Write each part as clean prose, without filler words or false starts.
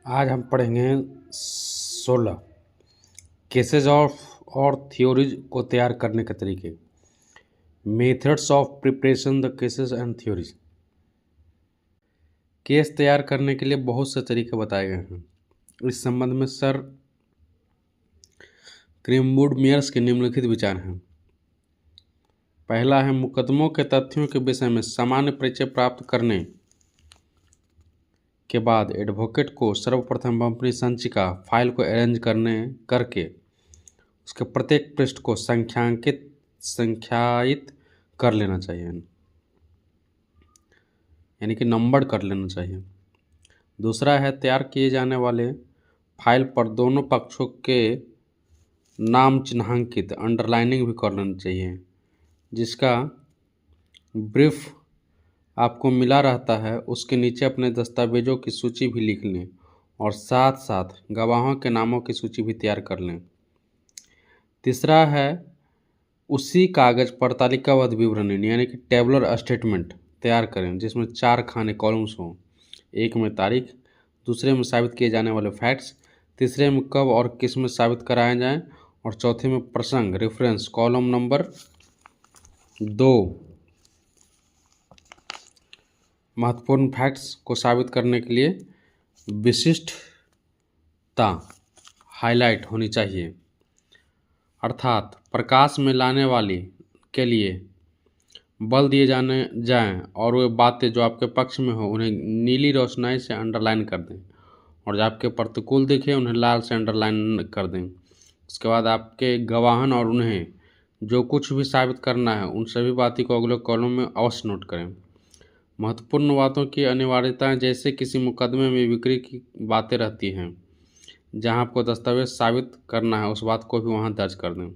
आज हम पढ़ेंगे 16 केसेज ऑफ और थ्योरीज को तैयार करने के तरीके। Methods of preparation the cases and theories. Case तैयार करने के लिए बहुत से तरीके बताए गए हैं। इस संबंध में सर क्रिमवुड मेयर्स के निम्नलिखित विचार हैं। पहला है, मुकदमों के तथ्यों के विषय में सामान्य परिचय प्राप्त करने के बाद एडवोकेट को सर्वप्रथम अपनी संचिका फाइल को अरेंज करके उसके प्रत्येक पृष्ठ को संख्यायित कर लेना चाहिए, यानी कि नंबर कर लेना चाहिए। दूसरा है, तैयार किए जाने वाले फाइल पर दोनों पक्षों के नाम चिन्हांकित अंडरलाइनिंग भी कर लेना चाहिए, जिसका ब्रीफ आपको मिला रहता है उसके नीचे अपने दस्तावेजों की सूची भी लिख लें और साथ साथ गवाहों के नामों की सूची भी तैयार कर लें। तीसरा है, उसी कागज पर तालिकाबद्ध विवरणी यानी कि टेबुलर स्टेटमेंट तैयार करें, जिसमें 4 खाने कॉलम्स हों। एक में तारीख, दूसरे में साबित किए जाने वाले फैक्ट्स, तीसरे में कब और किस में साबित कराए जाएं, और चौथे में प्रसंग रेफरेंस कॉलम नंबर 2 महत्वपूर्ण फैक्ट्स को साबित करने के लिए विशिष्टता हाईलाइट होनी चाहिए, अर्थात प्रकाश में लाने वाली के लिए बल दिए जाएं और वे बातें जो आपके पक्ष में हो उन्हें नीली रोशनाई से अंडरलाइन कर दें, और जो आपके प्रतिकूल दिखे उन्हें लाल से अंडरलाइन कर दें। उसके बाद आपके गवाहन और उन्हें जो कुछ भी साबित करना है उन सभी बातों को अगले कॉलम में अवश्य नोट करें। महत्वपूर्ण बातों की अनिवार्यताएं, जैसे किसी मुकदमे में बिक्री की बातें रहती हैं जहां आपको दस्तावेज साबित करना है, उस बात को भी वहां दर्ज कर दें।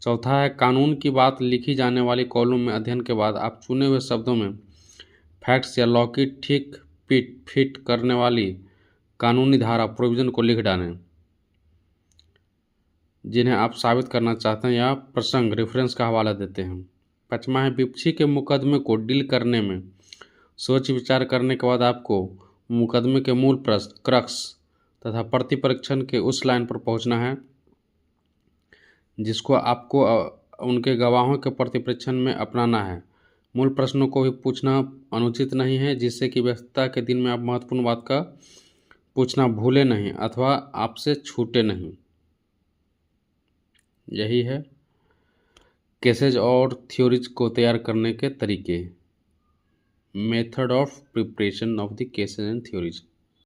चौथा है, कानून की बात लिखी जाने वाली कॉलम में अध्ययन के बाद आप चुने हुए शब्दों में फैक्ट्स या लॉ की ठीक फिट करने वाली कानूनी धारा प्रोविजन को लिख डालें जिन्हें आप साबित करना चाहते हैं या प्रसंग रेफरेंस का हवाला देते हैं। पांचवा है, विपक्षी के मुकदमे को डील करने में सोच विचार करने के बाद आपको मुकदमे के मूल प्रश्न क्रक्स तथा प्रतिपरीक्षण के उस लाइन पर पहुंचना है जिसको आपको उनके गवाहों के प्रतिपरीक्षण में अपनाना है। मूल प्रश्नों को भी पूछना अनुचित नहीं है, जिससे कि व्यस्तता के दिन में आप महत्वपूर्ण बात का पूछना भूले नहीं अथवा आपसे छूटे नहीं। यही है केसेज और थ्योरीज को तैयार करने के तरीके, method of preparation of the cases and theories.